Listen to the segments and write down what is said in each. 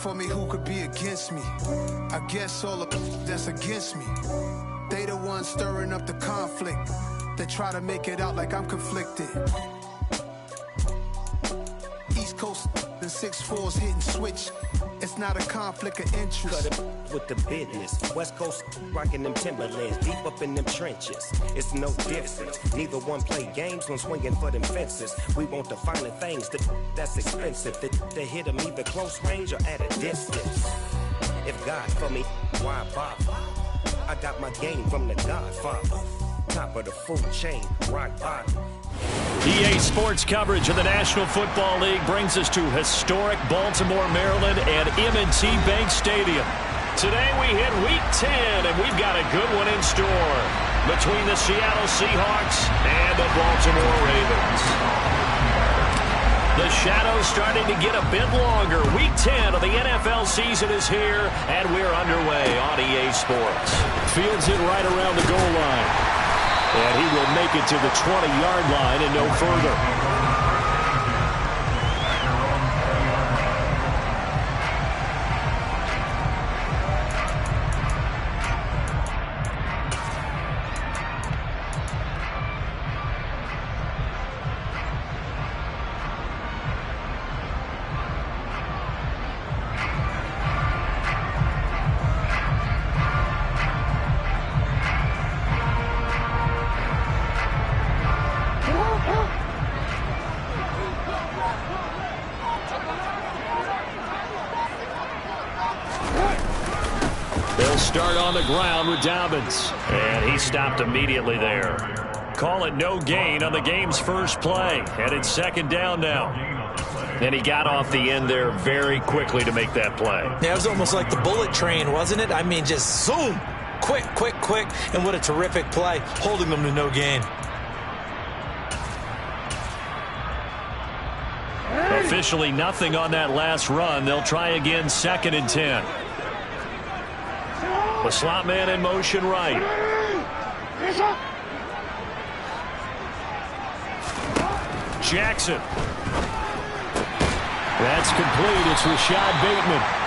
for me, who could be against me? I guess all the that's against me. They the ones stirring up the conflict. They try to make it out like I'm conflicted. East Coast and 6'4's hitting switch. It's not a conflict of interest. Cut it with the business. West Coast rocking them Timberlands, deep up in them trenches. It's no difference. Neither one play games when swinging for them fences. We want the finer things that's expensive. To hit them either close range or at a distance. If God for me, why bother? I got my game from the Godfather. Top of the food chain, rock bottom. EA Sports coverage of the National Football League brings us to historic Baltimore, Maryland and M&T Bank Stadium. Today we hit Week 10, and we've got a good one in store between the Seattle Seahawks and the Baltimore Ravens. The shadow's starting to get a bit longer. Week 10 of the NFL season is here, and we're underway on EA Sports. Fields it right around the goal line. And he will make it to the 20-yard line and no further. Start on the ground with Dobbins. And he stopped immediately there. Call it no gain on the game's first play. And it's second down now. And he got off the end there very quickly to make that play. Yeah, it was almost like the bullet train, wasn't it? I mean, just zoom. Quick, quick, quick. And what a terrific play, holding them to no gain. Officially nothing on that last run. They'll try again, 2nd and 10. The slot man in motion right. Jackson. That's complete. It's Rashad Bateman.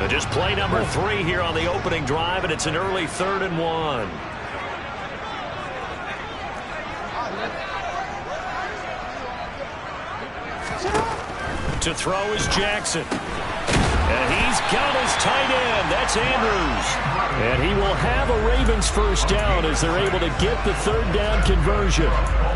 Just play number 3 here on the opening drive, and it's an early 3rd and 1. To throw is Jackson. And he's got his tight end. That's Andrews. And he will have a Ravens first down as they're able to get the 3rd down conversion.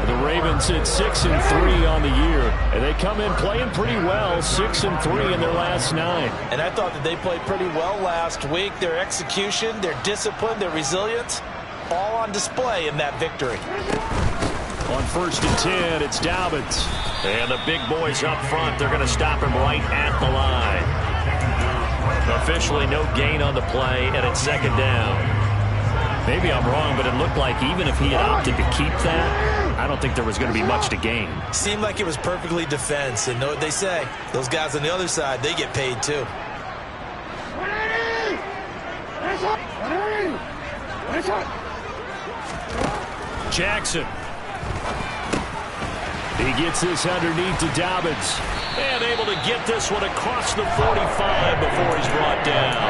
The Ravens hit 6 and 3 on the year, and they come in playing pretty well, 6 and 3 in their last 9. And I thought that they played pretty well last week. Their execution, their discipline, their resilience, all on display in that victory. On 1st and 10, it's Dobbins. And the big boys up front, they're going to stop him right at the line. Officially no gain on the play, and it's 2nd down. Maybe I'm wrong, but it looked like even if he had opted to keep that, I don't think there was going to be much to gain. Seemed like it was perfectly defense, and know what they say. Those guys on the other side, they get paid too. Jackson. He gets this underneath to Dobbins. And able to get this one across the 45 before he's brought down.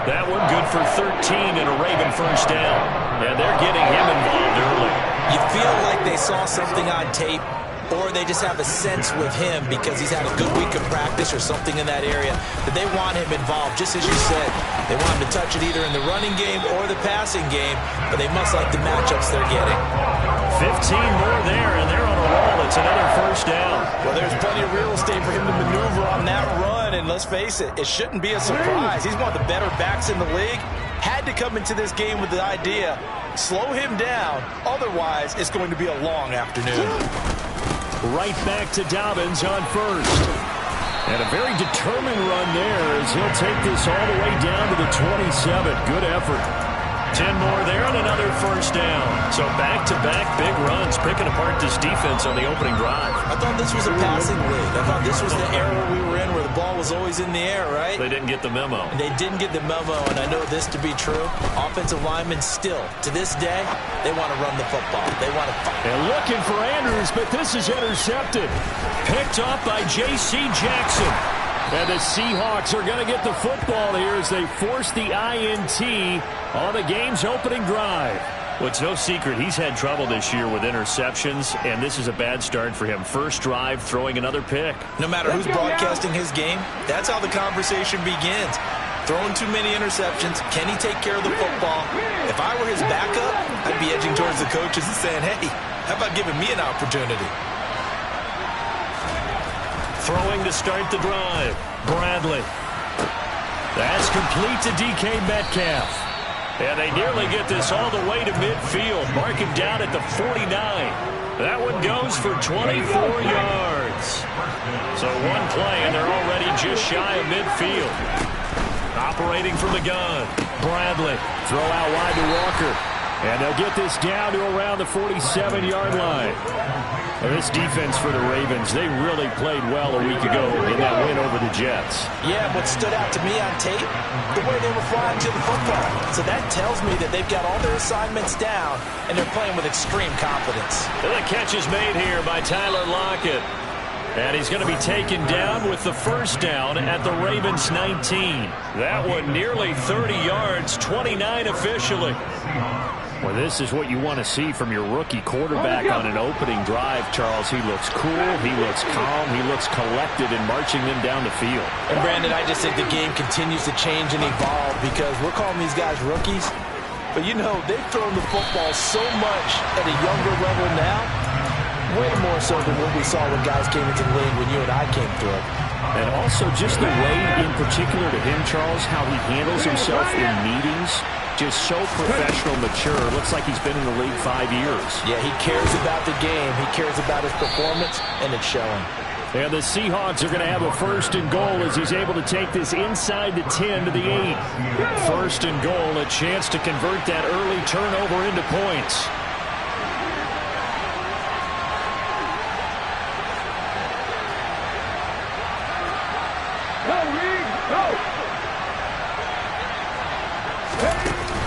That one good for 13 and a Raven first down. And they're getting him involved early. You feel like they saw something on tape or they just have a sense with him because he's had a good week of practice or something in that area that they want him involved, just as you said. They want him to touch it either in the running game or the passing game, but they must like the matchups they're getting. 15 more there, and they're on a roll. It's another first down. Well, there's plenty of real estate for him to maneuver on that run, and let's face it, it shouldn't be a surprise. He's one of the better backs in the league. Had to come into this game with the idea, slow him down, otherwise it's going to be a long afternoon. Right back to Dobbins on first. And a very determined run there as he'll take this all the way down to the 27. Good effort. 10 more there and another first down. So back-to-back big runs, picking apart this defense on the opening drive. I thought this was a passing league. I thought this was the era we were in where the ball was always in the air, right? They didn't get the memo. And they didn't get the memo, and I know this to be true. Offensive linemen still, to this day, they want to run the football. They want to fight. And looking for Andrews, but this is intercepted. Picked off by J.C. Jackson. And the Seahawks are going to get the football here as they force the INT on the game's opening drive. Well, it's no secret he's had trouble this year with interceptions, and this is a bad start for him. First drive, throwing another pick. No matter who's broadcasting his game, that's how the conversation begins. Throwing too many interceptions, can he take care of the football? If I were his backup, I'd be edging towards the coaches and saying, hey, how about giving me an opportunity? Throwing to start the drive. Bradley. That's complete to DK Metcalf. And they nearly get this all the way to midfield. Mark him down at the 49. That one goes for 24 yards. So one play, and they're already just shy of midfield. Operating from the gun. Bradley. Throw out wide to Walker. And they'll get this down to around the 47-yard line. Well, this defense for the Ravens, they really played well a week ago in that win over the Jets. Yeah, what stood out to me on tape, the way they were flying to the football. So that tells me that they've got all their assignments down, and they're playing with extreme confidence. And the catch is made here by Tyler Lockett. And he's going to be taken down with the first down at the Ravens 19. That one nearly 30 yards, 29 officially. Well, this is what you want to see from your rookie quarterback on an opening drive, Charles. He looks cool, he looks calm, he looks collected in marching them down the field. And, Brandon, I just think the game continues to change and evolve because we're calling these guys rookies. But, you know, they've thrown the football so much at a younger level now, way more so than what we saw when guys came into the league when you and I came through. And also just the way, in particular to him, Charles, how he handles himself in meetings. Just so professional, mature. Looks like he's been in the league 5 years. Yeah, he cares about the game. He cares about his performance, and it's showing. And the Seahawks are going to have a first and goal as he's able to take this inside the 10 to the 8. First and goal, a chance to convert that early turnover into points.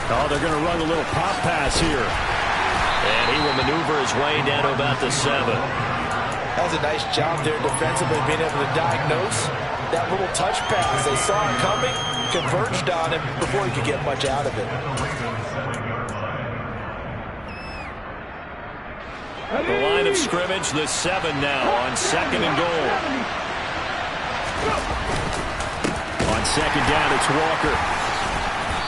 Oh, they're going to run a little pop pass here. And he will maneuver his way down to about the 7. That was a nice job there defensively, being able to diagnose that little touch pass. They saw it coming, converged on him before he could get much out of it. The line of scrimmage, the 7 now on second and goal. On second down, it's Walker.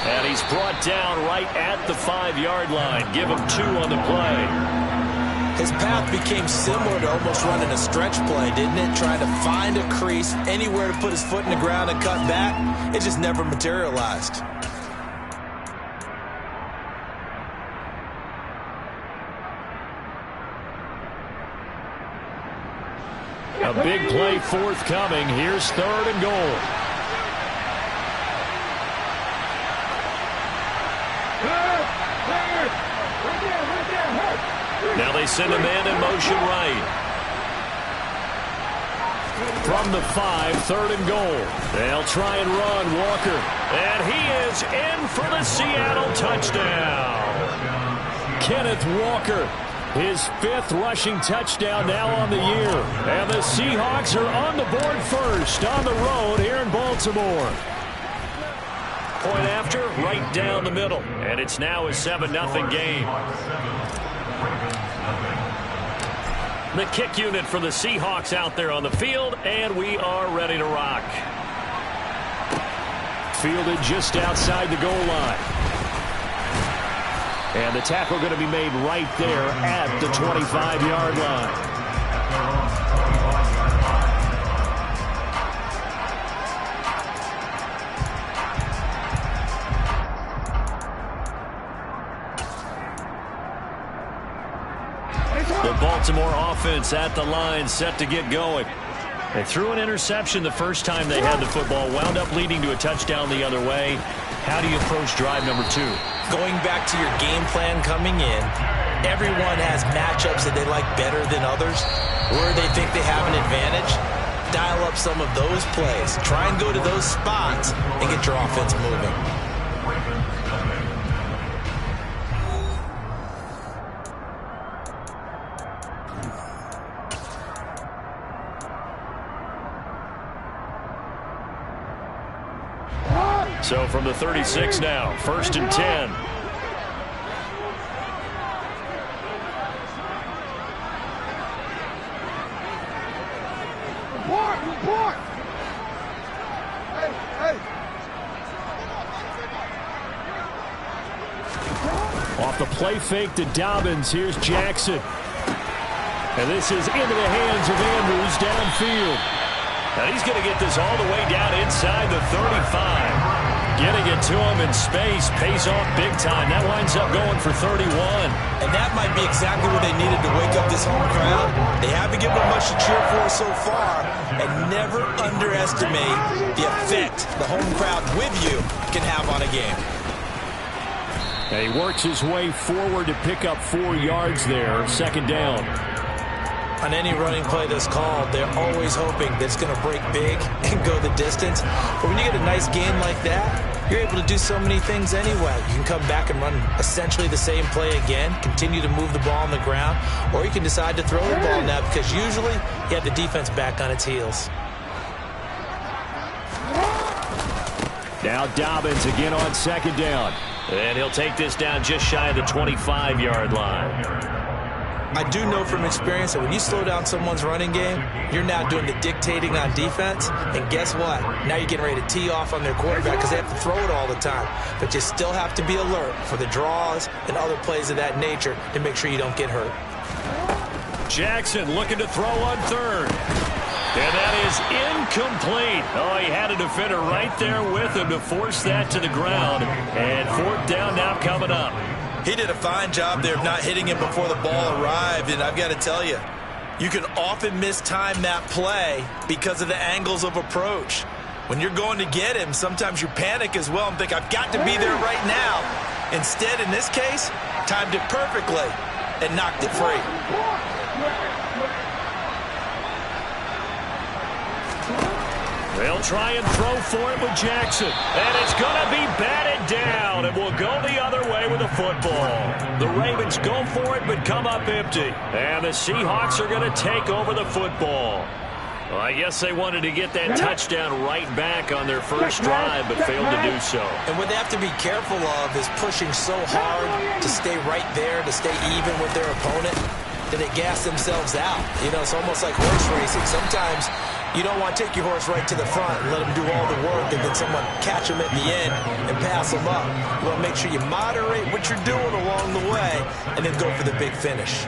And he's brought down right at the 5-yard line. Give him 2 on the play. His path became similar to almost running a stretch play, didn't it? Trying to find a crease, anywhere to put his foot in the ground and cut back. It just never materialized. A big play forthcoming. Here's third and goal. Now they send a man in motion right. From the 5, third and goal. They'll try and run Walker. And he is in for the Seattle touchdown. Kenneth Walker, his 5th rushing touchdown now on the year. And the Seahawks are on the board first on the road here in Baltimore. Point after, right down the middle. And it's now a 7-0 game. The kick unit for the Seahawks out there on the field, and we are ready to rock. Fielded just outside the goal line. And the tackle going to be made right there at the 25-yard line. The Baltimore offense at the line, set to get going. They threw an interception the first time they had the football, wound up leading to a touchdown the other way. How do you approach drive number 2? Going back to your game plan coming in, everyone has matchups that they like better than others, where they think they have an advantage. Dial up some of those plays. Try and go to those spots and get your offense moving. So from the 36 now, 1st and 10. Off the play fake to Dobbins. Here's Jackson. And this is into the hands of Andrews downfield. And he's going to get this all the way down inside the 35. Getting it to him in space, pays off big time. That winds up going for 31. And that might be exactly what they needed to wake up this home crowd. They haven't given them much to cheer for so far. And never underestimate the effect the home crowd with you can have on a game. And he works his way forward to pick up 4 yards there. 2nd down. On any running play that's called, they're always hoping that it's going to break big and go the distance. But when you get a nice game like that, you're able to do so many things anyway. You can come back and run essentially the same play again, continue to move the ball on the ground, or you can decide to throw the ball now because usually you have the defense back on its heels. Now Dobbins again on 2nd down. And he'll take this down just shy of the 25-yard line. I do know from experience that when you slow down someone's running game, you're now doing the dictating on defense. And guess what? Now you're getting ready to tee off on their quarterback because they have to throw it all the time. But you still have to be alert for the draws and other plays of that nature to make sure you don't get hurt. Jackson looking to throw on 3rd. And that is incomplete. Oh, he had a defender right there with him to force that to the ground. And 4th down now coming up. He did a fine job there of not hitting him before the ball arrived, and I've got to tell you, you can often mistime that play because of the angles of approach. When you're going to get him, sometimes you panic as well and think, I've got to be there right now. Instead, in this case, timed it perfectly and knocked it free. They'll try and throw for it with Jackson. And it's going to be batted down. And will go the other way with the football. The Ravens go for it but come up empty. And the Seahawks are going to take over the football. Well, I guess they wanted to get that touchdown right back on their first drive but failed to do so. And what they have to be careful of is pushing so hard to stay right there, to stay even with their opponent, that they gas themselves out. You know, it's almost like horse racing. Sometimes you don't want to take your horse right to the front and let him do all the work and then someone catch him at the end and pass him up. You want to make sure you moderate what you're doing along the way and then go for the big finish.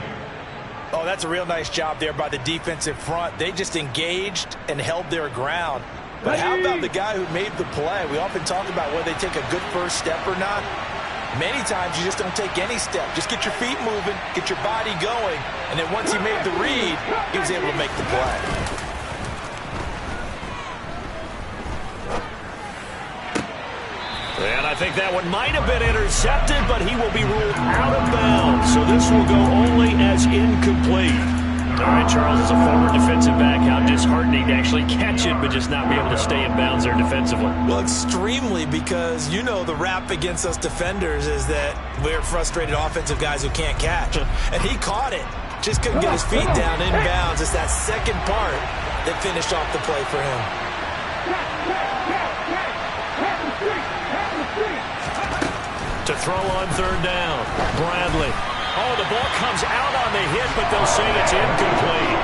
Oh, that's a real nice job there by the defensive front. They just engaged and held their ground. But how about the guy who made the play? We often talk about whether they take a good first step or not. Many times you just don't take any step. Just get your feet moving, get your body going, and then once he made the read, he was able to make the play. And I think that one might have been intercepted, but he will be ruled out of bounds. So this will go only as incomplete. All right, Charles, as a former defensive back, how disheartening to actually catch it, but just not be able to stay in bounds there defensively. Well, extremely, because you know the rap against us defenders is that we're frustrated offensive guys who can't catch. And he caught it. Just couldn't get his feet down in bounds. It's that second part that finished off the play for him. To throw on 3rd down, Bradley. Oh, the ball comes out on the hit, but they'll say it's incomplete.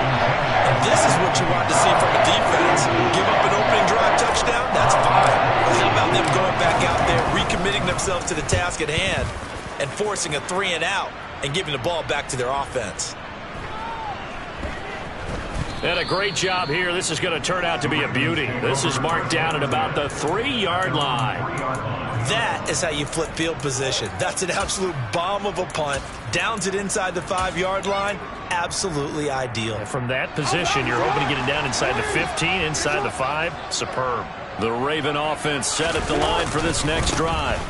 And this is what you want to see from a defense. Give up an opening drive touchdown, that's fine. But how about them going back out there, recommitting themselves to the task at hand, and forcing a 3-and-out and giving the ball back to their offense? And a great job here. This is going to turn out to be a beauty. This is marked down at about the 3-yard line. That is how you flip field position. That's an absolute bomb of a punt. Downs it inside the 5-yard line. Absolutely ideal. And from that position, you're hoping to get it down inside the 15, inside the 5. Superb. The Raven offense set at the line for this next drive.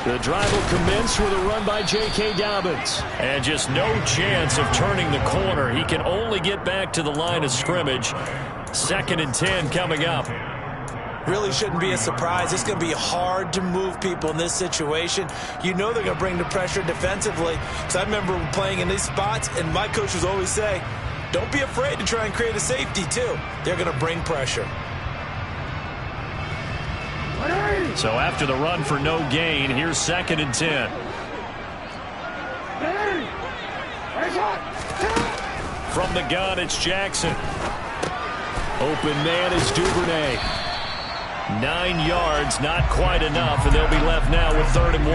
The drive will commence with a run by J.K. Dobbins. And just no chance of turning the corner. He can only get back to the line of scrimmage. 2nd and 10 coming up. Really shouldn't be a surprise. It's going to be hard to move people in this situation. You know they're going to bring the pressure defensively. Because I remember playing in these spots, and my coaches always say, don't be afraid to try and create a safety, too. They're going to bring pressure. So after the run for no gain, here's 2nd and 10. From the gun, it's Jackson. Open man is Duvernay. 9 yards, not quite enough, and they'll be left now with 3rd and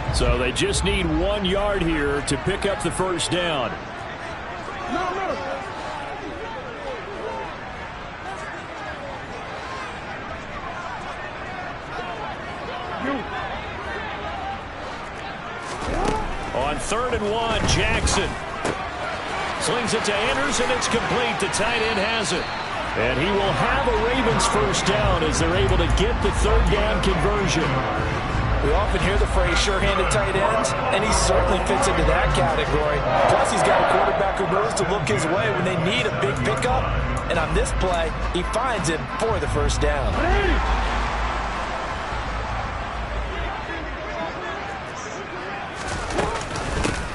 1. So they just need 1 yard here to pick up the first down. On 3rd and 1, Jackson slings it to Andrews, and it's complete. The tight end has it. And he will have a Ravens first down as they're able to get the 3rd down conversion. We often hear the phrase sure-handed tight ends, and he certainly fits into that category. Plus, he's got a quarterback who knows to look his way when they need a big pickup. And on this play, he finds him for the first down.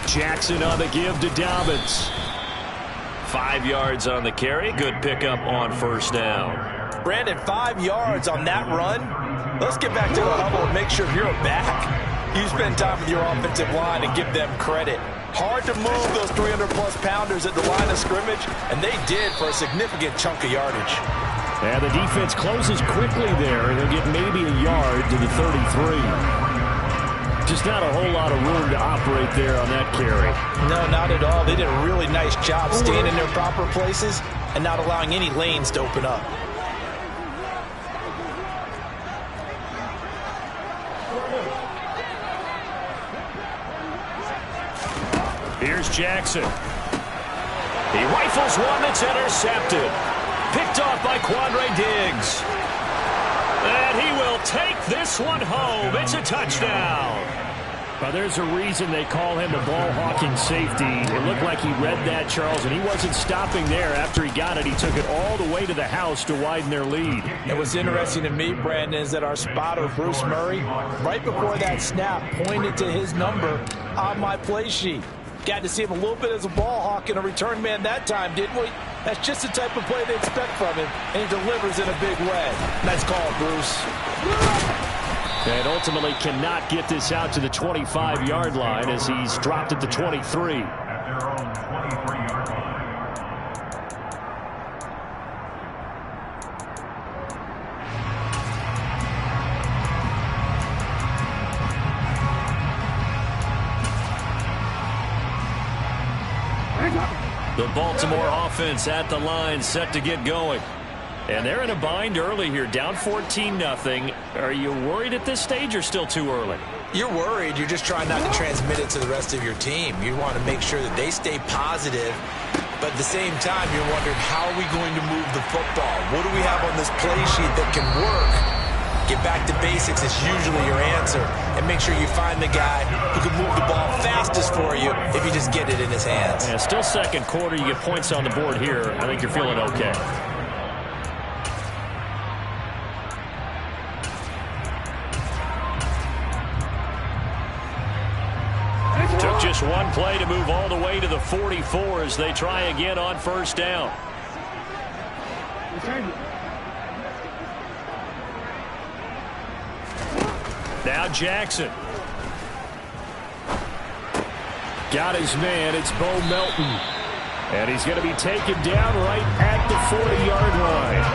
Jackson on the give to Dobbins. 5 yards on the carry. Good pickup on first down. Brandon, 5 yards on that run. Let's get back to the huddle and make sure you're back. You spend time with your offensive line and give them credit. Hard to move those 300-plus pounders at the line of scrimmage, and they did for a significant chunk of yardage. And the defense closes quickly there, and he'll get maybe a yard to the 33. Just not a whole lot of room to operate there on that carry. No, not at all. They did a really nice job staying in their proper places and not allowing any lanes to open up. Here's Jackson. He rifles one that's intercepted. Picked off by Quandre Diggs. And he will take this one home. It's a touchdown. Well, there's a reason they call him a ball-hawking safety. It looked like he read that, Charles, and he wasn't stopping there. After he got it, he took it all the way to the house to widen their lead. And what's interesting to me, Brandon, is that our spotter, Bruce Murray, right before that snap, pointed to his number on my play sheet. Got to see him a little bit as a ball hawk and a return man that time, didn't we? That's just the type of play they expect from him, and he delivers in a big way. Nice call, Bruce. And ultimately cannot get this out to the 25-yard line as he's dropped at the 23. The Baltimore offense at the line, set to get going. And they're in a bind early here, down 14-0. Are you worried at this stage or still too early? You're worried. You're just trying not to transmit it to the rest of your team. You want to make sure that they stay positive. But at the same time, you're wondering, how are we going to move the football? What do we have on this play sheet that can work? Get back to basics is usually your answer. And make sure you find the guy who can move the ball fastest for you if you just get it in his hands. Yeah, still second quarter. You get points on the board here. I think you're feeling okay. Took just one play to move all the way to the 44 as they try again on first down. Now Jackson. Got his man. It's Bo Melton. And he's going to be taken down right at the 40-yard line.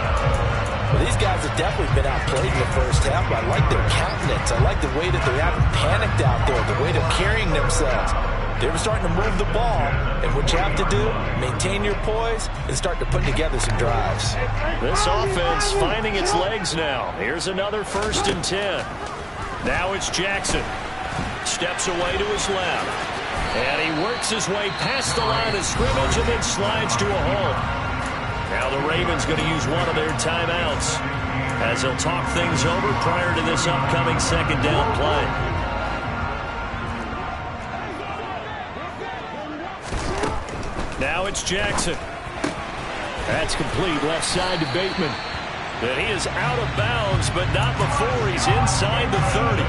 Well, these guys have definitely been outplayed in the first half, but I like their countenance. I like the way that they haven't panicked out there, the way they're carrying themselves. They were starting to move the ball, and what you have to do, maintain your poise and start to put together some drives. This offense finding its legs now. Here's another 1st and 10. Now it's Jackson. Steps away to his left. And he works his way past the line of scrimmage and then slides to a hole. Now the Ravens going to use one of their timeouts as they'll talk things over prior to this upcoming 2nd down play. Now it's Jackson. That's complete left side to Bateman. And he is out of bounds, but not before he's inside the 30.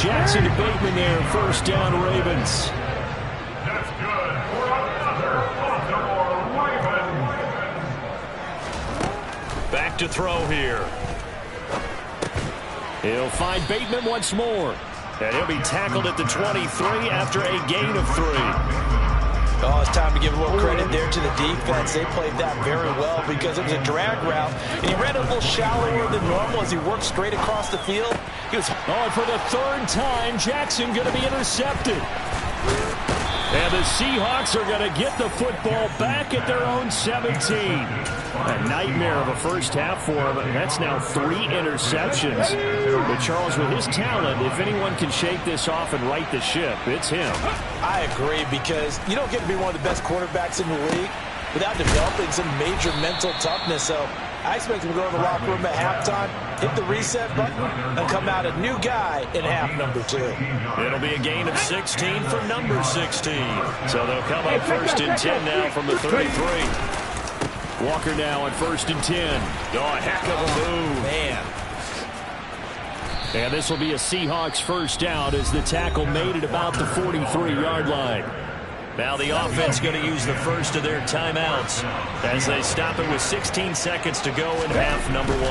Jackson to Bateman there, 1st down Ravens. That's good for another Baltimore Ravens. Back to throw here. He'll find Bateman once more. And he'll be tackled at the 23 after a gain of 3. Oh, it's time to give a little credit there to the defense. They played that very well because it was a drag route, and he ran a little shallower than normal as he worked straight across the field. He was for the 3rd time, Jackson going to be intercepted. And the Seahawks are going to get the football back at their own 17. A nightmare of a first half for him. That's now 3 interceptions. But Charles, with his talent, if anyone can shake this off and right the ship, it's him. I agree, because you don't get to be one of the best quarterbacks in the league without developing some major mental toughness. So I expect him to go in the locker room at halftime, hit the reset button, and come out a new guy in half number 2. It'll be a gain of 16 for number 16. So they'll come up 1st and 10 now from the 33. Walker now on 1st and 10. Oh, a heck of a move. Man. And this will be a Seahawks 1st down as the tackle made at about the 43-yard line. Now the offense going to use the first of their timeouts as they stop it with 16 seconds to go in half number 1.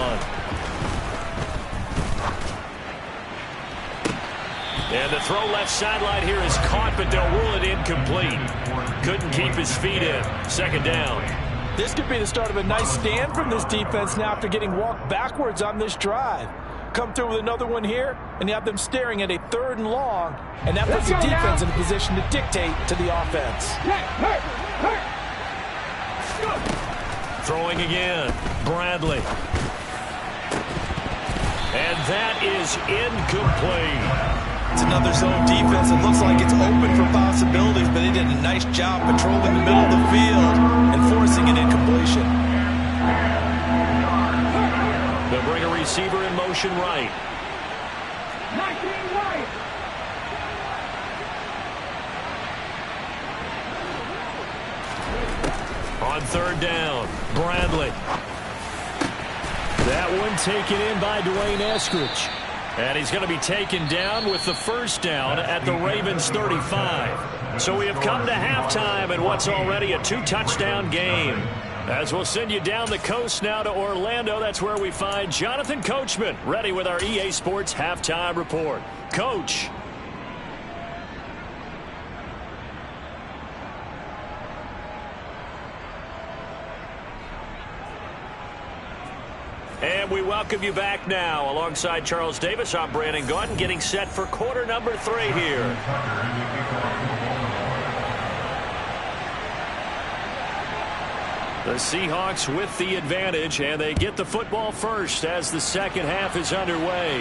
And the throw left sideline here is caught, but they'll rule it incomplete. Couldn't keep his feet in. 2nd down. This could be the start of a nice stand from this defense now after getting walked backwards on this drive. Come through with another one here, and you have them staring at a 3rd and long, and that puts the defense in a position to dictate to the offense. Throwing again, Bradley. And that is incomplete. It's another zone defense. It looks like it's open for possibilities, but they did a nice job patrolling the middle of the field and forcing an incompletion. They'll bring a receiver in motion right. On 3rd down, Bradley. That one taken in by Dwayne Eskridge. And he's going to be taken down with the 1st down at the Ravens 35. So we have come to halftime in what's already a 2-touchdown game. As we'll send you down the coast now to Orlando, that's where we find Jonathan Coachman ready with our EA Sports Halftime Report. Coach. And we welcome you back now. Alongside Charles Davis, I'm Brandon Gaudin, getting set for quarter number 3 here. The Seahawks with the advantage, and they get the football first as the 2nd half is underway.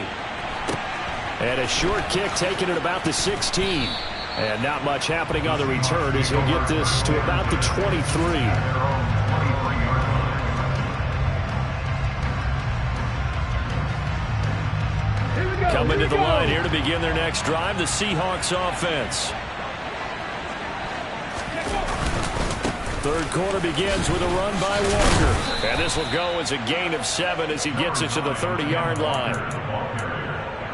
And a short kick taken at about the 16. And not much happening on the return as he'll get this to about the 23. Coming to the line here to begin their next drive, the Seahawks offense. 3rd quarter begins with a run by Walker. And this will go as a gain of 7 as he gets it to the 30-yard line.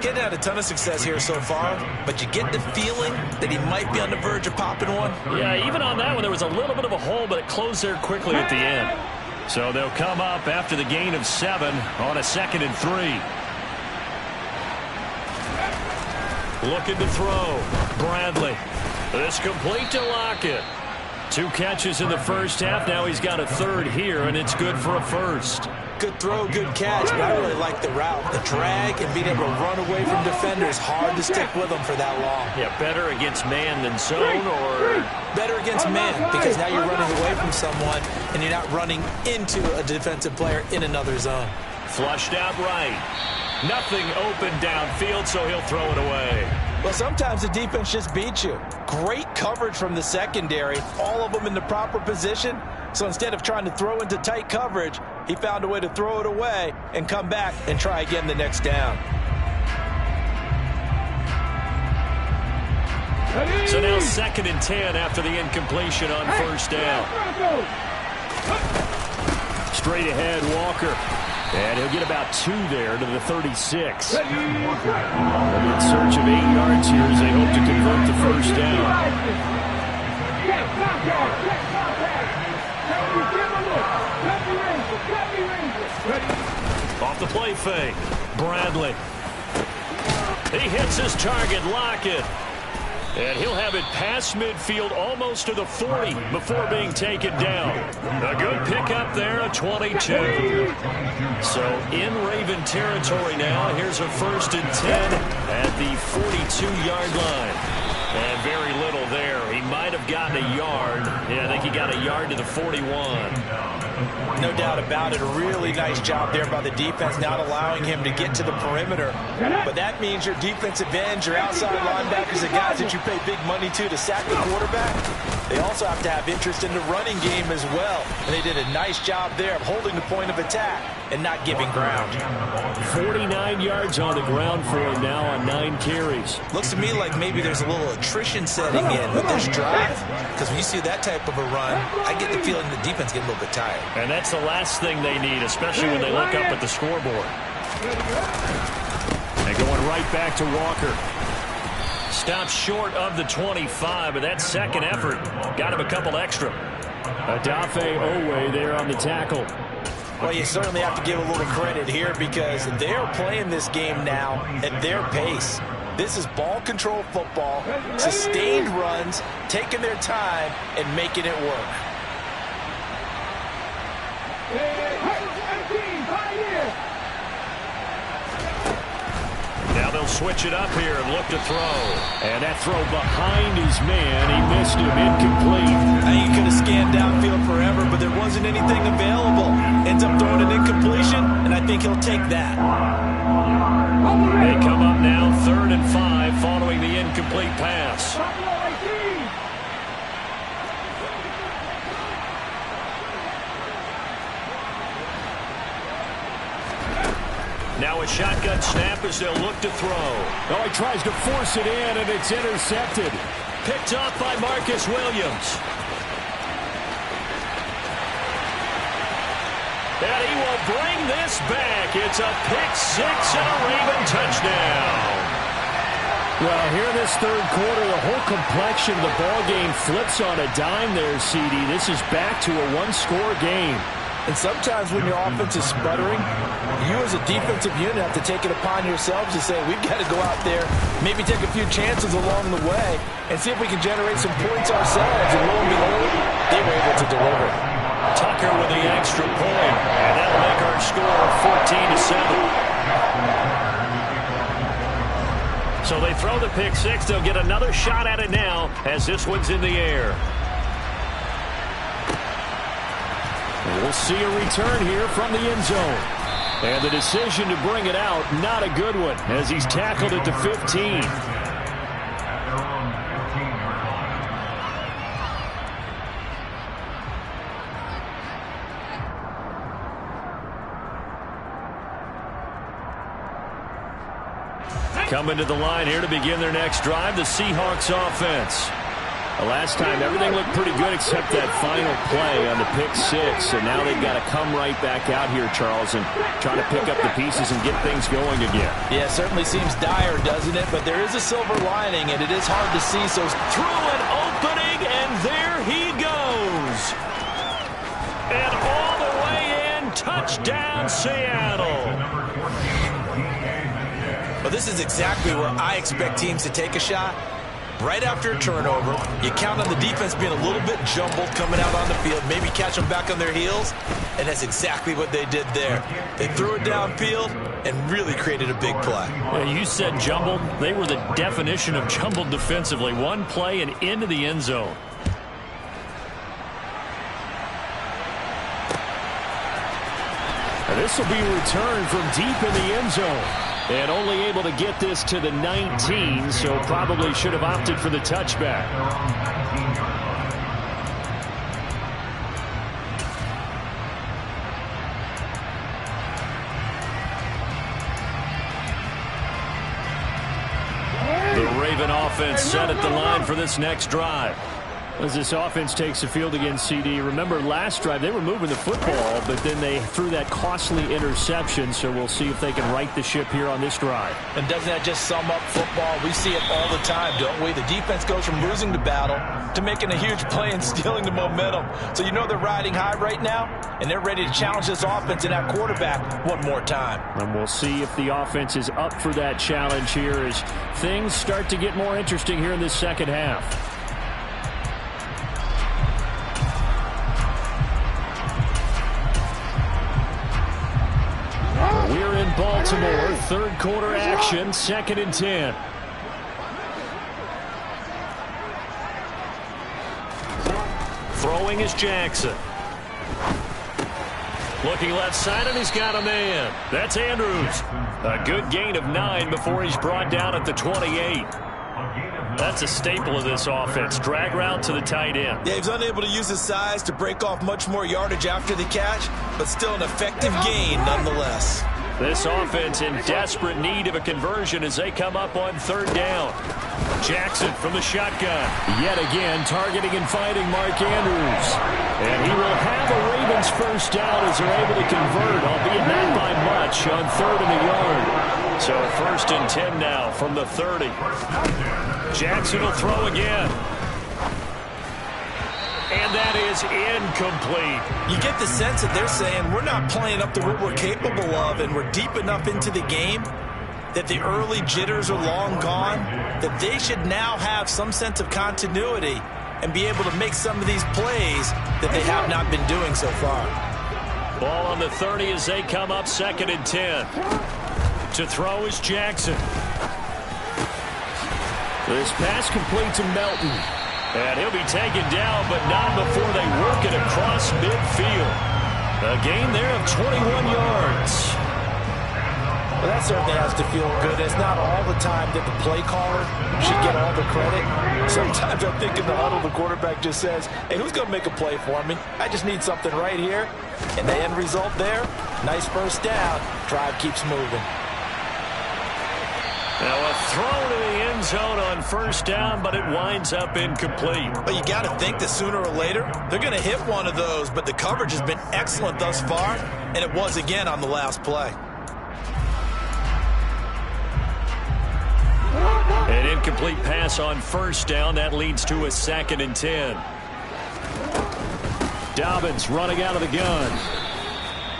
Getting had a ton of success here so far, but you get the feeling that he might be on the verge of popping one. Yeah, even on that one, there was a little bit of a hole, but it closed there quickly at the end. So they'll come up after the gain of 7 on a 2nd and 3. Looking to throw. Bradley. This complete to Lockett. 2 catches in the first half. Now he's got a third here, and it's good for a first. Good throw, good catch, but I really like the route. The drag and being able to run away from defenders, hard to stick with them for that long. Yeah, better against man than zone, or? Better against man, because now you're running away from someone, and you're not running into a defensive player in another zone. Flushed out right. Nothing open downfield, so he'll throw it away. Well, sometimes the defense just beats you. Great coverage from the secondary, all of them in the proper position. So instead of trying to throw into tight coverage, he found a way to throw it away and come back and try again the next down. So now 2nd and 10 after the incompletion on first down. Straight ahead, Walker. And he'll get about 2 there to the 36. They'll be in search of 8 yards here as they hope to convert the first down. Off the play fake. Bradley. He hits his target, Lockett. And he'll have it past midfield almost to the 40 before being taken down. A good pickup there, a 22. So in Raven territory now. Here's a 1st and 10 at the 42-yard line. And very little there. He might have gotten a yard. Yeah, I think he got a yard to the 41. No doubt about it. A really nice job there by the defense, not allowing him to get to the perimeter. But that means your defensive ends, your outside linebackers, the guys that you pay big money to sack the quarterback, they also have to have interest in the running game as well. And they did a nice job there of holding the point of attack and not giving ground. 49 yards on the ground for him now on 9 carries. Looks to me like maybe there's a little attrition setting in with this drive, because when you see that type of a run, I get the feeling the defense gets a little bit tired. And that's the last thing they need, especially when they look up at the scoreboard. And going right back to Walker. Stops short of the 25, but that second effort got him a couple extra. Adafe Owe there on the tackle. Well, you certainly have to give a little credit here because they're playing this game now at their pace. This is ball control football, sustained runs, taking their time, and making it work. Now they'll switch it up here and look to throw. And that throw behind his man. He missed him, incomplete. I think he could have scanned downfield forever, but there wasn't anything available. Ends up throwing an incompletion, and I think he'll take that. They come up now 3rd and 5 following the incomplete pass. Now a shotgun snap as they'll look to throw. Oh, he tries to force it in, and it's intercepted. Picked off by Marcus Williams. And he will bring this back. It's a pick-6 and a Raven touchdown. Well, here in this 3rd quarter, the whole complexion of the ball game flips on a dime there, CD. This is back to a 1-score game. And sometimes when your offense is sputtering, you as a defensive unit have to take it upon yourselves to say, we've got to go out there, maybe take a few chances along the way, and see if we can generate some points ourselves. And lo and behold, they were able to deliver. Tucker with the extra point, and that'll make our score 14-7. So they throw the pick-6. They'll get another shot at it now as this one's in the air. We'll see a return here from the end zone. And the decision to bring it out, not a good one, as he's tackled at the 15. Coming to the line here to begin their next drive, the Seahawks offense. Last time, everything looked pretty good except that final play on the pick-6, and now they've got to come right back out here, Charles, and try to pick up the pieces and get things going again. Yeah, it certainly seems dire, doesn't it? But there is a silver lining, and it is hard to see. So through an opening, and there he goes. And all the way in, touchdown, Seattle. Well, this is exactly where I expect teams to take a shot. Right after a turnover, you count on the defense being a little bit jumbled coming out on the field, maybe catch them back on their heels, and that's exactly what they did there. They threw it downfield and really created a big play. Yeah, you said jumbled. They were the definition of jumbled defensively. One play and into the end zone. And this will be returned from deep in the end zone. And only able to get this to the 19, so probably should have opted for the touchback. The Raven offense set at the line for this next drive. As this offense takes the field against CD, remember last drive they were moving the football, but then they threw that costly interception, so we'll see if they can right the ship here on this drive. And doesn't that just sum up football? We see it all the time, don't we? The defense goes from losing the battle to making a huge play and stealing the momentum. So you know they're riding high right now, and they're ready to challenge this offense and that quarterback one more time. And we'll see if the offense is up for that challenge here as things start to get more interesting here in this second half. We're in Baltimore, third quarter action, 2nd and 10. Throwing is Jackson. Looking left side, and he's got a man. That's Andrews. A good gain of 9 before he's brought down at the 28. That's a staple of this offense. Drag route to the tight end. Yeah, he's unable to use his size to break off much more yardage after the catch, but still an effective gain nonetheless. This offense in desperate need of a conversion as they come up on 3rd down. Jackson from the shotgun. Yet again, targeting and finding Mark Andrews. And he will have a Ravens first down as they're able to convert, albeit not by much, on 3rd and a yard. So 1st and 10 now from the 30. Jackson will throw again. And that is incomplete. You get the sense that they're saying we're not playing up to what we're capable of, and we're deep enough into the game that the early jitters are long gone, that they should now have some sense of continuity and be able to make some of these plays that they have not been doing so far. Ball on the 30 as they come up 2nd and 10. To throw is Jackson. This pass complete to Melton. And he'll be taken down, but not before they work it across midfield. A gain there of 21 yards. Well, that certainly has to feel good. It's not all the time that the play caller should get all the credit. Sometimes I think in the huddle, the quarterback just says, hey, who's going to make a play for me? I just need something right here. And the end result there, nice first down. Drive keeps moving. Now a throw to the end zone on 1st down, but it winds up incomplete. But you got to think that sooner or later, they're going to hit one of those, but the coverage has been excellent thus far, and it was again on the last play. An incomplete pass on 1st down. That leads to a 2nd and 10. Dobbins running out of the gun.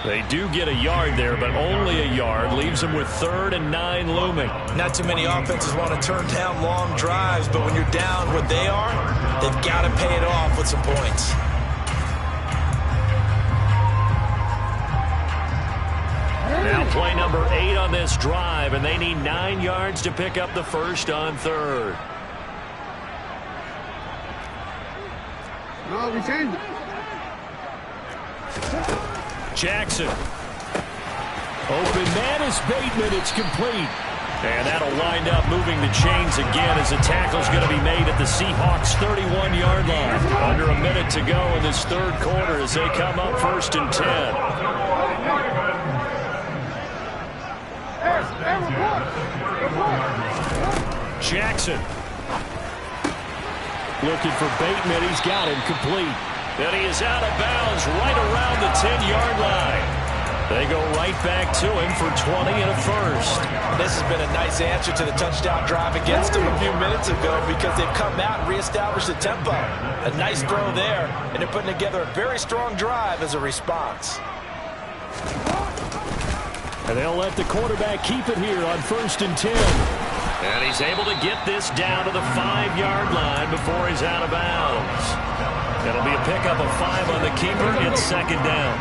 They do get a yard there, but only a yard. Leaves them with 3rd and 9 looming. Not too many offenses want to turn down long drives, but when you're down what they are, they've got to pay it off with some points. Now play number 8 on this drive, and they need 9 yards to pick up the first on 3rd. No, we changed it. Jackson. Open man is Bateman. It's complete. And that'll wind up moving the chains again as the tackle's going to be made at the Seahawks' 31-yard line. Under a minute to go in this 3rd quarter as they come up 1st and 10. Jackson. Looking for Bateman. He's got him complete. And he is out of bounds right around the 10-yard line. They go right back to him for 20 and a first. This has been a nice answer to the touchdown drive against them a few minutes ago because they've come out and reestablished the tempo. A nice throw there, and they're putting together a very strong drive as a response. And they'll let the quarterback keep it here on 1st and 10. And he's able to get this down to the 5-yard line before he's out of bounds. It'll be a pickup of 5 on the keeper. It's 2nd down.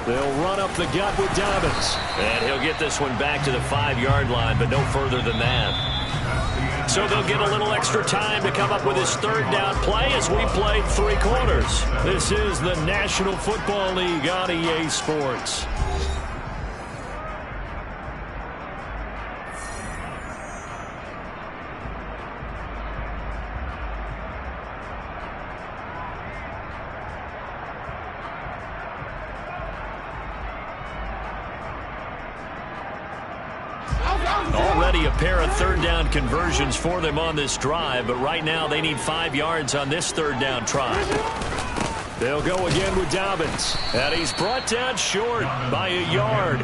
They'll run up the gut with Dobbins. And he'll get this one back to the 5-yard line, but no further than that. So they'll get a little extra time to come up with his 3rd down play as we played 3 quarters. This is the National Football League on EA Sports. Already a pair of 3rd down conversions for them on this drive, but right now they need 5 yards on this 3rd down try. They'll go again with Dobbins, and he's brought down short by a yard.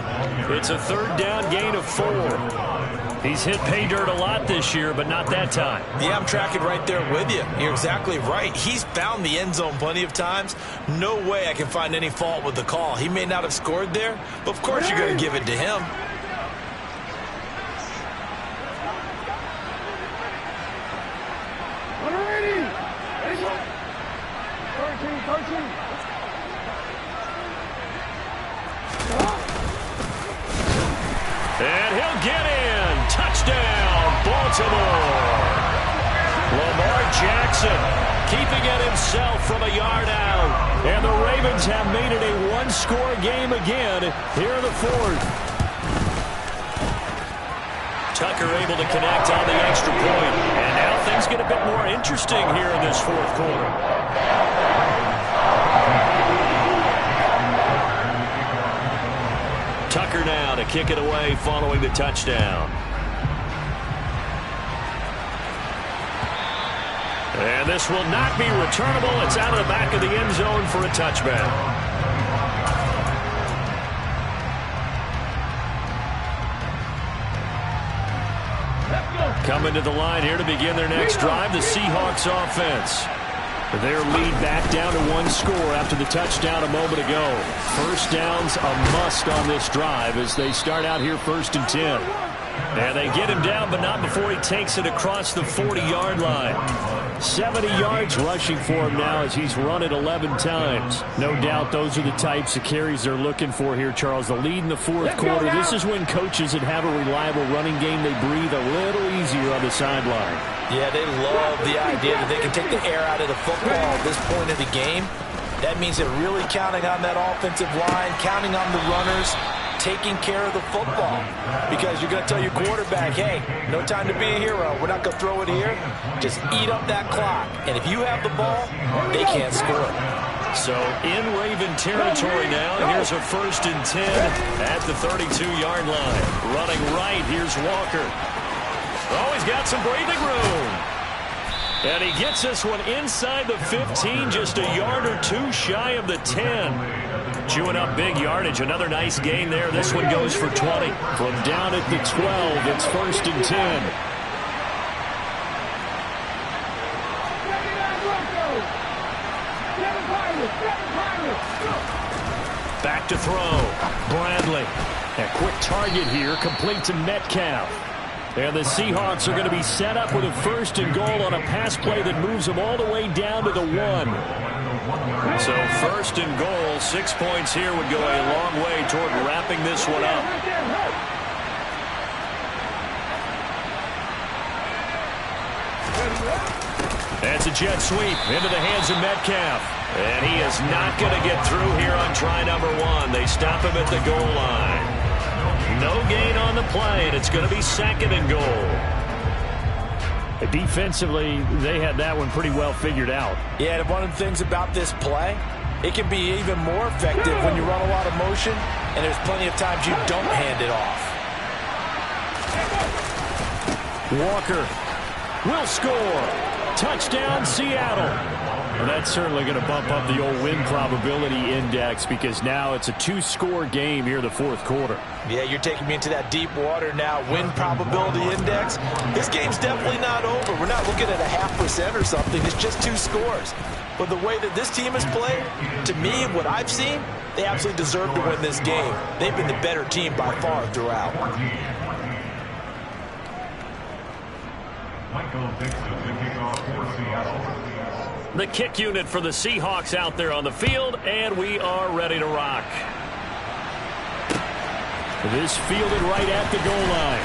It's a 3rd down gain of 4. He's hit pay dirt a lot this year, but not that time. Yeah, I'm tracking right there with you. You're exactly right. He's found the end zone plenty of times. No way I can find any fault with the call. He may not have scored there, but of course you're going to give it to him. And he'll get in. Touchdown, Baltimore. Lamar Jackson keeping it himself from a yard out. And the Ravens have made it a 1-score game again here in the 4th. Tucker able to connect on the extra point. And now things get a bit more interesting here in this 4th quarter. Tucker now to kick it away following the touchdown. And this will not be returnable. It's out of the back of the end zone for a touchback. Coming to the line here to begin their next drive, the Seahawks offense. Their lead back down to 1 score after the touchdown a moment ago. 1st down's a must on this drive as they start out here 1st and 10. And they get him down, but not before he takes it across the 40-yard line. 70 yards rushing for him now as he's run it 11 times. No doubt those are the types of carries they're looking for here, Charles. The lead in the 4th quarter. This is when coaches that have a reliable running game, they breathe a little easier on the sideline. Yeah, they love the idea that they can take the air out of the football at this point of the game. That means they're really counting on that offensive line, counting on the runners, taking care of the football. Because you're going to tell your quarterback, hey, no time to be a hero. We're not going to throw it here. Just eat up that clock. And if you have the ball, they can't score. So in Raven territory now, here's a 1st and 10 at the 32-yard line. Running right, here's Walker. Oh, he's got some breathing room. And he gets this one inside the 15, just a yard or 2 shy of the 10. Chewing up big yardage. Another nice gain there. This one goes for 20. From down at the 12, it's 1st and 10. Back to throw. Bradley. A quick target here, complete to Metcalf. And the Seahawks are going to be set up with a 1st and goal on a pass play that moves them all the way down to the 1. So 1st and goal, 6 points here would go a long way toward wrapping this one up. That's a jet sweep into the hands of Metcalf. And he is not going to get through here on try number 1. They stop him at the goal line. No gain on the play, and it's going to be 2nd and goal. Defensively, they had that one pretty well figured out. Yeah, and one of the things about this play, it can be even more effective when you run a lot of motion, and there's plenty of times you don't hand it off. Walker will score. Touchdown, Seattle. Well, that's certainly going to bump up the old win probability index because now it's a 2-score game here in the fourth quarter. Yeah, you're taking me into that deep water now. Win probability index. This game's definitely not over. We're not looking at a 0.5% or something. It's just 2 scores. But the way that this team has played, to me, what I've seen, they absolutely deserve to win this game. They've been the better team by far throughout. Michael Dixon to kick off for Seattle. The kick unit for the Seahawks out there on the field, and we are ready to rock. This fielded right at the goal line.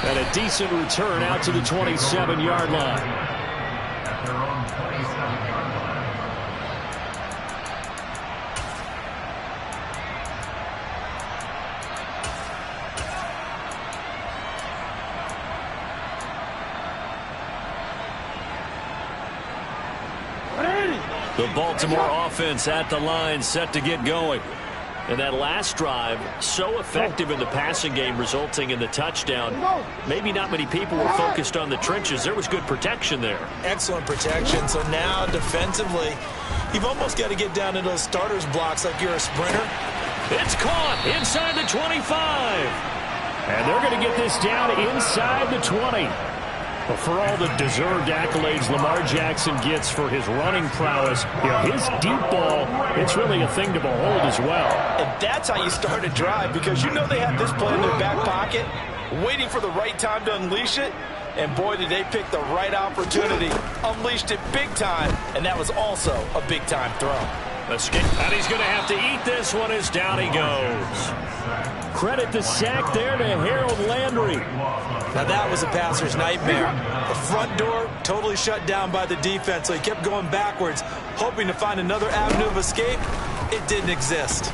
And a decent return out to the 27-yard line. At their own 27-yard line. The Baltimore offense at the line, set to get going. And that last drive, so effective in the passing game, resulting in the touchdown. Maybe not many people were focused on the trenches. There was good protection there. Excellent protection. So now defensively, you've almost got to get down into those starters blocks like you're a sprinter. It's caught inside the 25. And they're going to get this down inside the 20. But for all the deserved accolades Lamar Jackson gets for his running prowess, his deep ball, it's really a thing to behold as well. And that's how you start a drive, because you know they have this play in their back pocket, waiting for the right time to unleash it. And boy, did they pick the right opportunity. Unleashed it big time, and that was also a big-time throw. And he's going to have to eat this one as down he goes. Credit the sack there to Harold Landry. Now that was a passer's nightmare. The front door totally shut down by the defense, so he kept going backwards, hoping to find another avenue of escape. It didn't exist.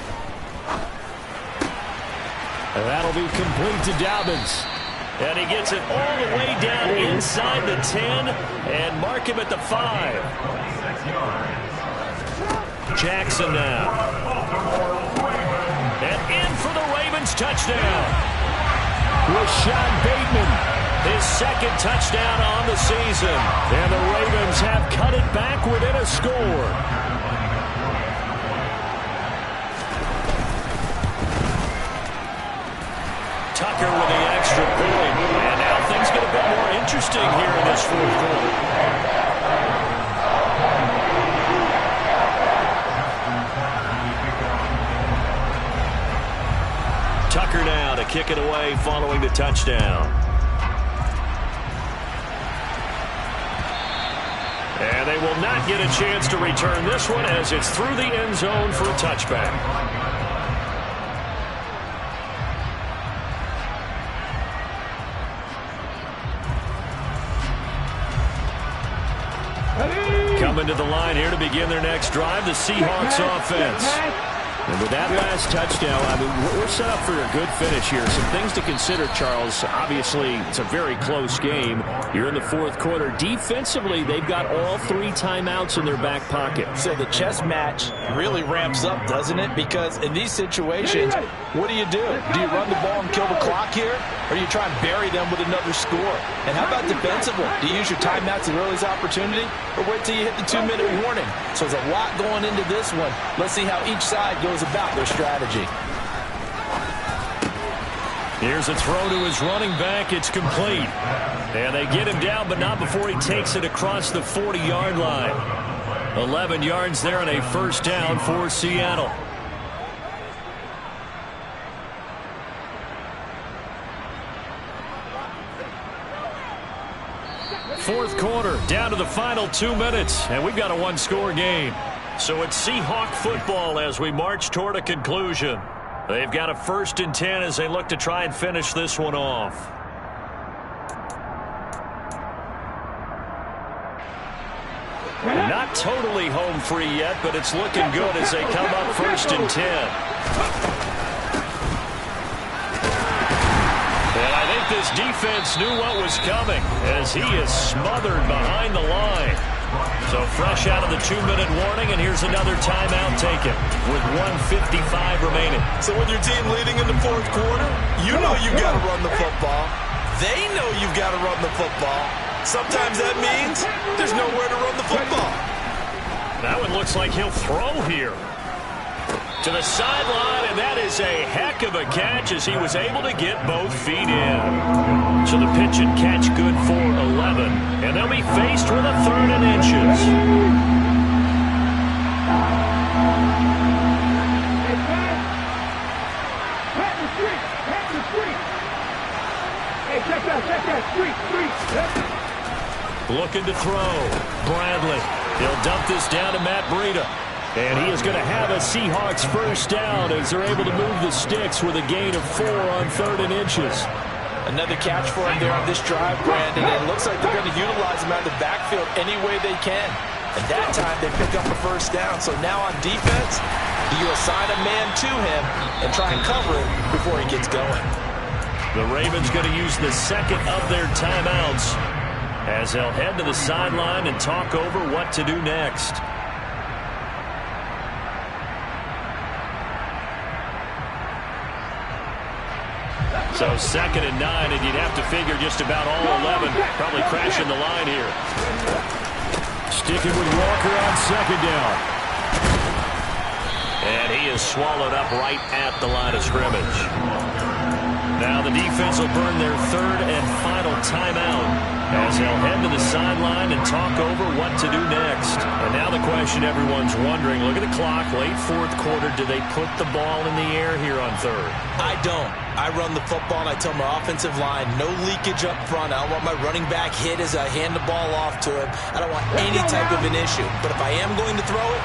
And that'll be complete to Dobbins. And he gets it all the way down inside the 10 and mark him at the 5. Jackson now. And in for the Ravens touchdown. Rashad Bateman, his second touchdown on the season. And the Ravens have cut it back within a score. Tucker with the extra point. And now things get a bit more interesting here in this fourth quarter. Tucker now to kick it away following the touchdown. And they will not get a chance to return this one as it's through the end zone for a touchback. Coming to the line here to begin their next drive, the Seahawks offense. And with that last touchdown, I mean, we're set up for a good finish here. Some things to consider, Charles. Obviously, it's a very close game. You're in the fourth quarter. Defensively, they've got all 3 timeouts in their back pocket. So the chess match really ramps up, doesn't it? Because in these situations, what do? Do you run the ball and kill the clock here? Or do you try and bury them with another score? And how about defensively? Do you use your timeouts at earliest opportunity? Or wait till you hit the 2-minute warning? So there's a lot going into this one. Let's see how each side goes about their strategy. Here's a throw to his running back. It's complete. And they get him down, but not before he takes it across the 40-yard line. 11 yards there and a first down for Seattle. Fourth quarter, down to the final 2 minutes, and we've got a 1-score game. So it's Seahawk football as we march toward a conclusion. They've got a 1st and 10 as they look to try and finish this one off. Not totally home free yet, but it's looking good as they come up 1st and 10. And I think this defense knew what was coming as he is smothered behind the line. So fresh out of the 2-minute warning, and here's another timeout taken with 1:55 remaining. So with your team leading in the fourth quarter, you know you've got to run the football. They know you've got to run the football. Sometimes that means there's nowhere to run the football. That one looks like he'll throw here. To the sideline, and that is a heck of a catch as he was able to get both feet in. So the pitch and catch good for 11, and they'll be faced with a 3rd and inches. Looking to throw. Bradley. He'll dump this down to Matt Breida. And he is going to have a Seahawks first down as they're able to move the sticks with a gain of 4 on 3rd and inches. Another catch for him there on this drive, Brandon. And it looks like they're going to utilize him out of the backfield any way they can. At that time, they pick up a first down. So now on defense, you assign a man to him and try and cover him before he gets going. The Ravens going to use the second of their timeouts as they'll head to the sideline and talk over what to do next. So 2nd and 9, and you'd have to figure just about all 11 probably crashing the line here. Sticking with Walker on 2nd down. And he is swallowed up right at the line of scrimmage. Now the defense will burn their 3rd and final timeout as they'll head to the sideline and talk over what to do next. And now the question everyone's wondering, look at the clock, late 4th quarter, do they put the ball in the air here on 3rd? I don't. I run the football and I tell my offensive line, no leakage up front. I don't want my running back hit as I hand the ball off to him. I don't want any type of an issue. But if I am going to throw it,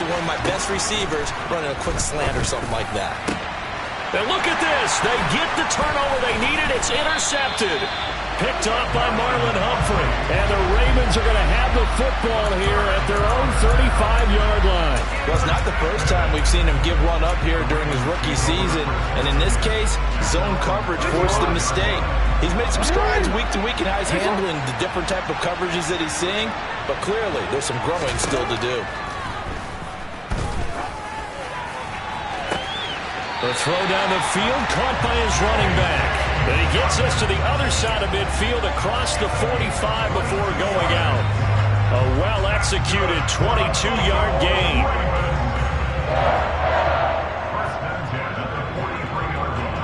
one of my best receivers running a quick slant or something like that. And look at this. They get the turnover they needed. It's intercepted. Picked off by Marlon Humphrey. And the Ravens are going to have the football here at their own 35-yard line. Well, it's not the first time we've seen him give one up here during his rookie season. And in this case, zone coverage forced the mistake. He's made some strides week to week in how he's handling the different type of coverages that he's seeing. But clearly, there's some growing still to do. The throw down the field, caught by his running back. And he gets us to the other side of midfield across the 45 before going out. A well-executed 22-yard gain. First and 10 at the 43-yard line.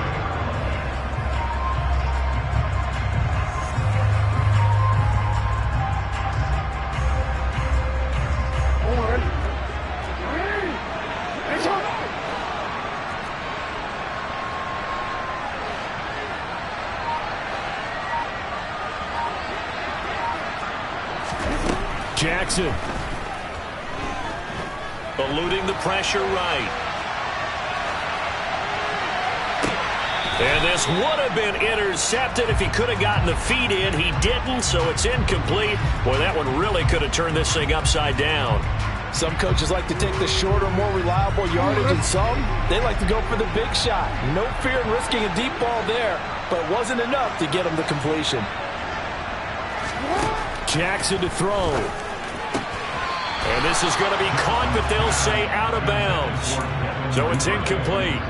Jackson. Eluding the pressure right. And this would have been intercepted if he could have gotten the feet in. He didn't, so it's incomplete. Boy, that one really could have turned this thing upside down. Some coaches like to take the shorter, more reliable yardage, and some, they like to go for the big shot. No fear in risking a deep ball there, but it wasn't enough to get him the completion. Jackson to throw. And this is going to be caught, but they'll say out of bounds. So it's incomplete.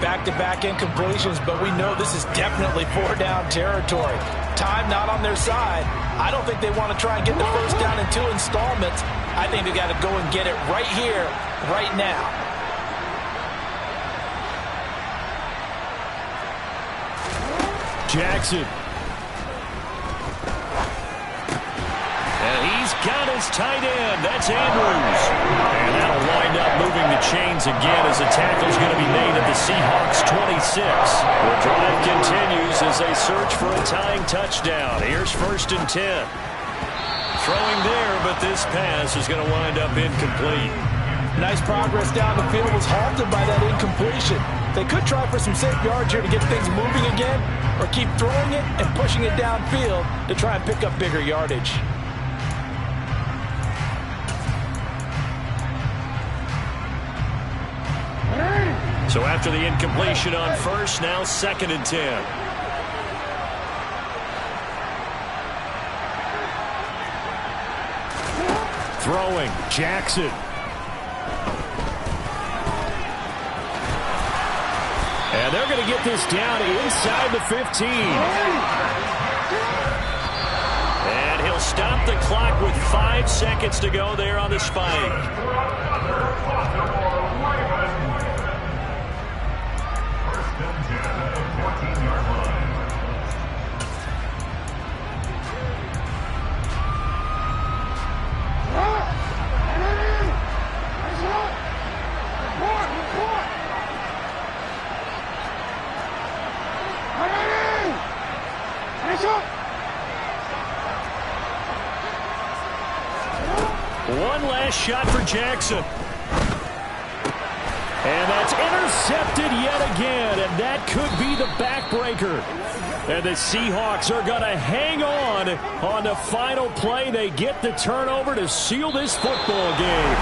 Back-to-back incompletions, but we know this is definitely 4-down territory. Time not on their side. I don't think they want to try and get the first down in 2 installments. I think they got to go and get it right here, right now. Jackson. And he's got his tight end. That's Andrews. And that'll wind up moving the chains again as the tackle's going to be made at the Seahawks 26. The drive continues as they search for a tying touchdown. Here's 1st and 10. Throwing there, but this pass is going to wind up incomplete. Nice progress down the field was halted by that incompletion. They could try for some safe yards here to get things moving again, or keep throwing it and pushing it downfield to try and pick up bigger yardage. So after the incompletion on 1st, now 2nd and 10. Throwing, Jackson. And they're going to get this down inside the 15. stop the clock with 5 seconds to go there on the spike. One last shot for Jackson. And that's intercepted yet again, and that could be the backbreaker. And the Seahawks are going to hang on the final play. They get the turnover to seal this football game.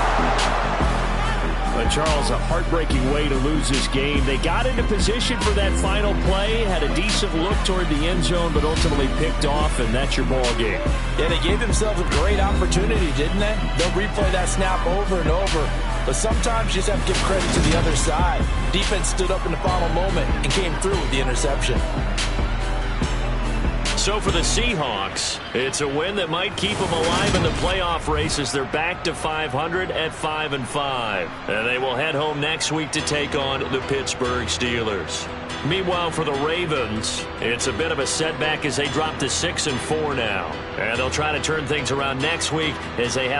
Charles, a heartbreaking way to lose this game. They got into position for that final play, had a decent look toward the end zone, but ultimately picked off, and that's your ball game. Yeah, they gave themselves a great opportunity, didn't they? They'll replay that snap over and over. But sometimes you just have to give credit to the other side. Defense stood up in the final moment and came through with the interception. So for the Seahawks, it's a win that might keep them alive in the playoff race as they're back to 500 at 5-5. And they will head home next week to take on the Pittsburgh Steelers. Meanwhile, for the Ravens, it's a bit of a setback as they drop to 6-4 now. And they'll try to turn things around next week as they have